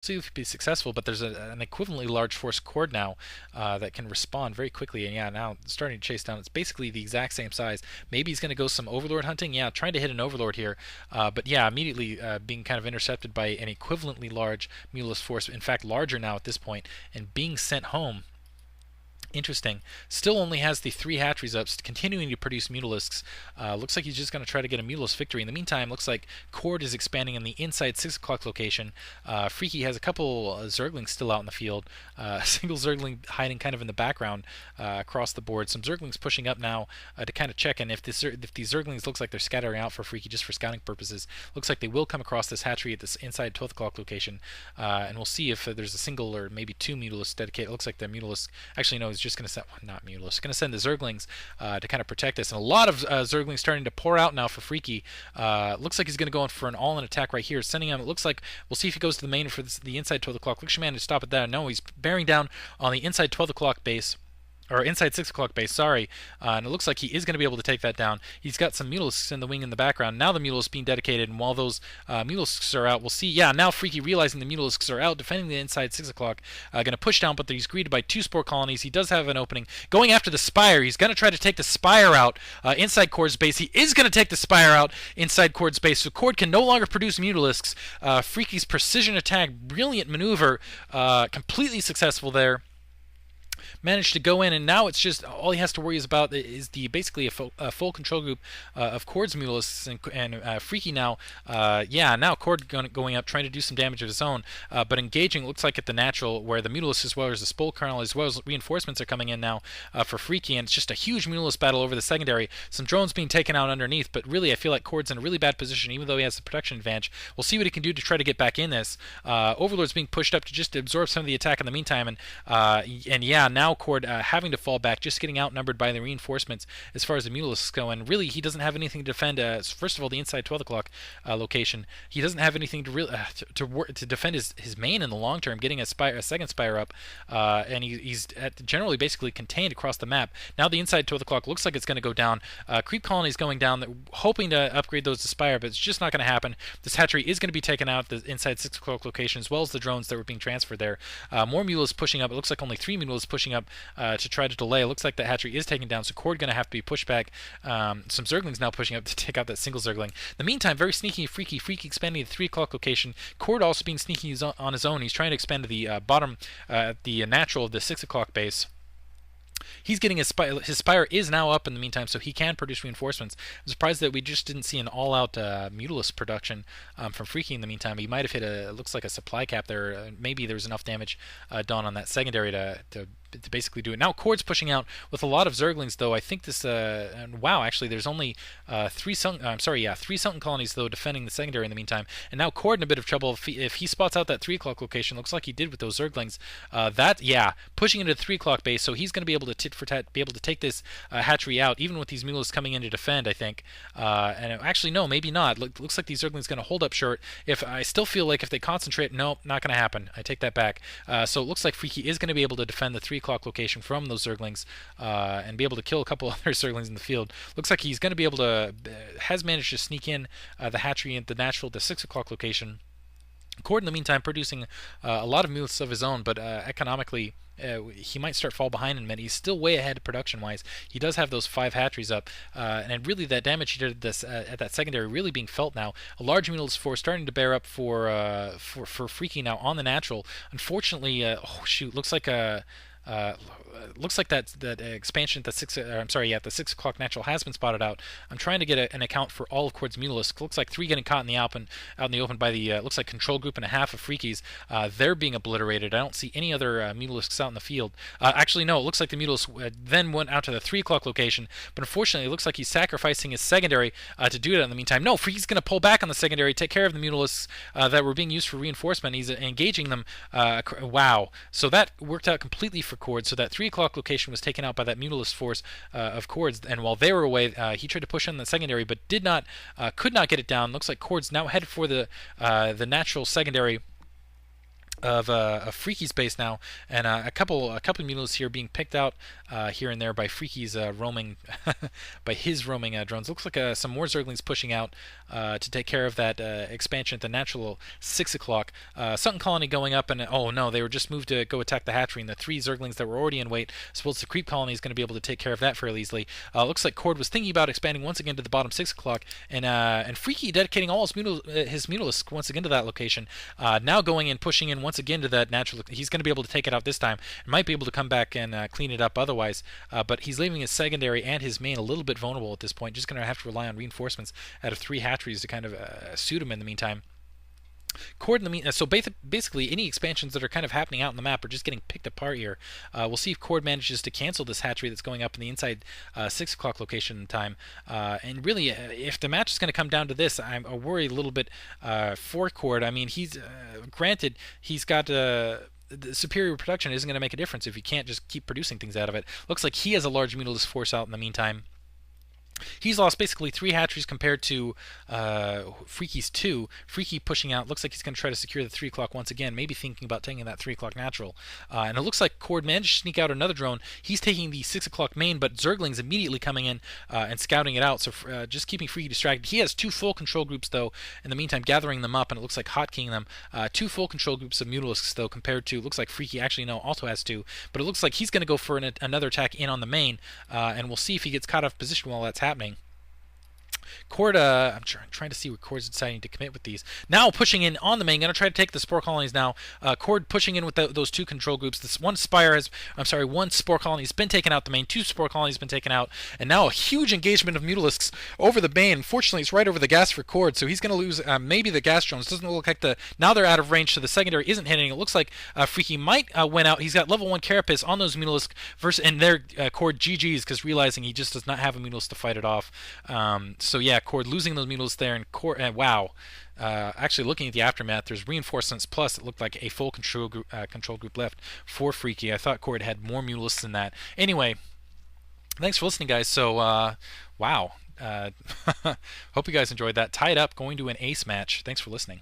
See if be successful, but there's an equivalently large force cord now that can respond very quickly. And yeah, now starting to chase down. It's basically the exact same size. Maybe he's going to go some overlord hunting. Yeah, trying to hit an overlord here, but yeah, immediately being kind of intercepted by an equivalently large mutalisk force. In fact, larger now at this point, and being sent home. Interesting. Still only has the 3 hatcheries up, continuing to produce mutalisks. Looks like he's just going to try to get a mutalisk victory. In the meantime, looks like Cord is expanding in the inside 6 o'clock location. Freaky has a couple zerglings still out in the field. A single zergling hiding kind of in the background across the board. Some zerglings pushing up now to kind of check in. If these zerglings looks like they're scattering out for Freaky just for scouting purposes, looks like they will come across this hatchery at this inside 12 o'clock location. And we'll see if there's a single or maybe 2 mutalisks dedicated. It looks like the mutalisk, actually no, he's just going to send, not mutalisks, going to send the zerglings to kind of protect this. And a lot of zerglings starting to pour out now for Freaky. Looks like he's going to go in for an all-in attack right here, sending him. It looks like we'll see if he goes to the main for the inside 12 o'clock. Looks man to stop it there. No, he's bearing down on the inside 12 o'clock base. Or inside 6 o'clock base, sorry. And it looks like he is going to be able to take that down. He's got some mutalisks in the wing in the background. Now the mutalisks being dedicated, and while those mutalisks are out, we'll see. Yeah, now Freaky realizing the mutalisks are out, defending the inside 6 o'clock. Going to push down, but he's greeted by 2 spore colonies. He does have an opening. Going after the Spire. He's going to try to take the Spire out inside Cord's base. He is going to take the Spire out inside Cord's base, so Cord can no longer produce mutalisks. Freaky's precision attack, brilliant maneuver, completely successful there. Managed to go in, and now it's just all he has to worry about is the basically a full control group of Cord's mutalisks and Freaky now. Yeah, now Cord going up, trying to do some damage of his own, but engaging. Looks like at the natural where the mutalisks as well as the spole kernel as well as reinforcements are coming in now for Freaky, and it's just a huge mutalisk battle over the secondary. Some drones being taken out underneath, but really I feel like Cord's in a really bad position, even though he has the protection advantage. We'll see what he can do to try to get back in this. Overlord's being pushed up to just absorb some of the attack in the meantime, and yeah, now Cord having to fall back, just getting outnumbered by the reinforcements as far as the mutalisks go, and really he doesn't have anything to defend. First of all, the inside 12 o'clock location, he doesn't have anything to really to defend his main in the long term. Getting a second Spire up, and he's generally basically contained across the map. Now the inside 12 o'clock looks like it's going to go down. Creep colonies going down, hoping to upgrade those to Spire, but it's just not going to happen. This hatchery is going to be taken out the inside 6 o'clock location, as well as the drones that were being transferred there. More mutalisks pushing up. It looks like only 3 mutalisks pushing up to try to delay. It looks like that hatchery is taken down, so Cord going to have to be pushed back. Some zerglings now pushing up to take out that single zergling. In the meantime, very sneaky, freaky expanding to the 3 o'clock location. Cord also being sneaky on his own. He's trying to expand to the bottom, the natural of the 6 o'clock base. He's getting his Spire is now up in the meantime, so he can produce reinforcements. I'm surprised that we just didn't see an all-out mutalisk production from Freaky in the meantime. He might have hit looks like a supply cap there. Maybe there was enough damage done on that secondary to basically do it. Now Cord's pushing out with a lot of zerglings, though. I think this and wow, actually there's only 3 sunken colonies though defending the secondary in the meantime. And now Cord in a bit of trouble if he spots out that 3 o'clock location. Looks like he did with those zerglings. Pushing into the 3 o'clock base, so he's going to be able to tit for tat, be able to take this hatchery out, even with these mutalisks coming in to defend, I think. And actually no, maybe not. Looks like these zerglings going to hold up short. If I still feel like if they concentrate, no, not going to happen. I take that back. So it looks like Freaky is going to be able to defend the 3 o'clock location from those zerglings and be able to kill a couple other zerglings in the field. Looks like he's going to be able to has managed to sneak in the hatchery at the natural, the 6 o'clock location. Cord in the meantime producing a lot of mutalisks of his own, but economically he might start fall behind in a minute. He's still way ahead production-wise. He does have those 5 hatcheries up, and really that damage he did at that secondary really being felt now. A large mutalisk force starting to bear up for Freaky now on the natural. Unfortunately, looks like that expansion at the 6 o'clock natural has been spotted out. I'm trying to get an account for all of Cord's mutalisks. Looks like 3 getting caught in the out in the open by the looks like control group and a half of Freakies. They're being obliterated. I don't see any other mutalisks out in the field. Actually, no. It looks like the mutalisk then went out to the 3 o'clock location, but unfortunately, it looks like he's sacrificing his secondary to do that in the meantime. No, Freaky's going to pull back on the secondary, take care of the mutalisks that were being used for reinforcement. He's engaging them. Wow. So that worked out completely for Cord. So that 3 o'clock location was taken out by that mutalisk force of Cord's, and while they were away, he tried to push in the secondary, but could not get it down. Looks like Cord's now headed for the natural secondary. of Freaky's base now, and a couple mules here being picked out here and there by Freaky's roaming by his roaming drones. Looks like some more Zerglings pushing out to take care of that expansion at the natural 6 o'clock. Sunken Colony going up, and oh no, they were just moved to go attack the hatchery, and the 3 Zerglings that were already in wait. Suppose the Creep Colony is going to be able to take care of that fairly easily. Looks like Cord was thinking about expanding once again to the bottom 6 o'clock, and Freaky dedicating all his mutalisk once again to that location. Now going and pushing in once again to that natural. He's going to be able to take it out this time. Might be able to come back and clean it up otherwise. But he's leaving his secondary and his main a little bit vulnerable at this point. Just going to have to rely on reinforcements out of 3 hatcheries to kind of suit him in the meantime. Cord in the so basically any expansions that are kind of happening out in the map are just getting picked apart here. We'll see if Cord manages to cancel this hatchery that's going up in the inside 6 o'clock location time. And really, if the match is going to come down to this, I'm worried a little bit for Cord. I mean, he's granted he's got. The superior production isn't going to make a difference if you can't just keep producing things out of it. Looks like he has a large mutalisk force out in the meantime. He's lost basically 3 hatcheries compared to Freaky's 2. Freaky pushing out. Looks like he's going to try to secure the 3 o'clock once again, maybe thinking about taking that 3 o'clock natural. And it looks like Cord managed to sneak out another drone. He's taking the 6 o'clock main, but Zergling's immediately coming in and scouting it out, so just keeping Freaky distracted. He has 2 full control groups, though, in the meantime, gathering them up, and it looks like hotkeying them. 2 full control groups of mutalisks, though, compared to, looks like Freaky actually, no, also has 2, but it looks like he's going to go for another attack in on the main, and we'll see if he gets caught off position while that's happening. Cord, I'm trying to see what Cord's deciding to commit with these. Now pushing in on the main, going to try to take the spore colonies now. Cord pushing in with those 2 control groups. This one spore colony has been taken out the main. 2 spore colonies have been taken out, and now a huge engagement of mutalisks over the main. Unfortunately, it's right over the gas for Cord, so he's going to lose maybe the gas drones. Doesn't look like now they're out of range, so the secondary isn't hitting. It looks like Freaky might win out. He's got level 1 carapace on those mutalisks and their Cord GG's because realizing he just does not have a mutalisk to fight it off. So yeah, Cord losing those mutalisks there, and Cord, wow. Actually, looking at the aftermath, there's reinforcements plus it looked like a full control group left for Freaky. I thought Cord had more mutalisks than that. Anyway, thanks for listening, guys. So, wow. Hope you guys enjoyed that. Tied up, going to an ace match. Thanks for listening.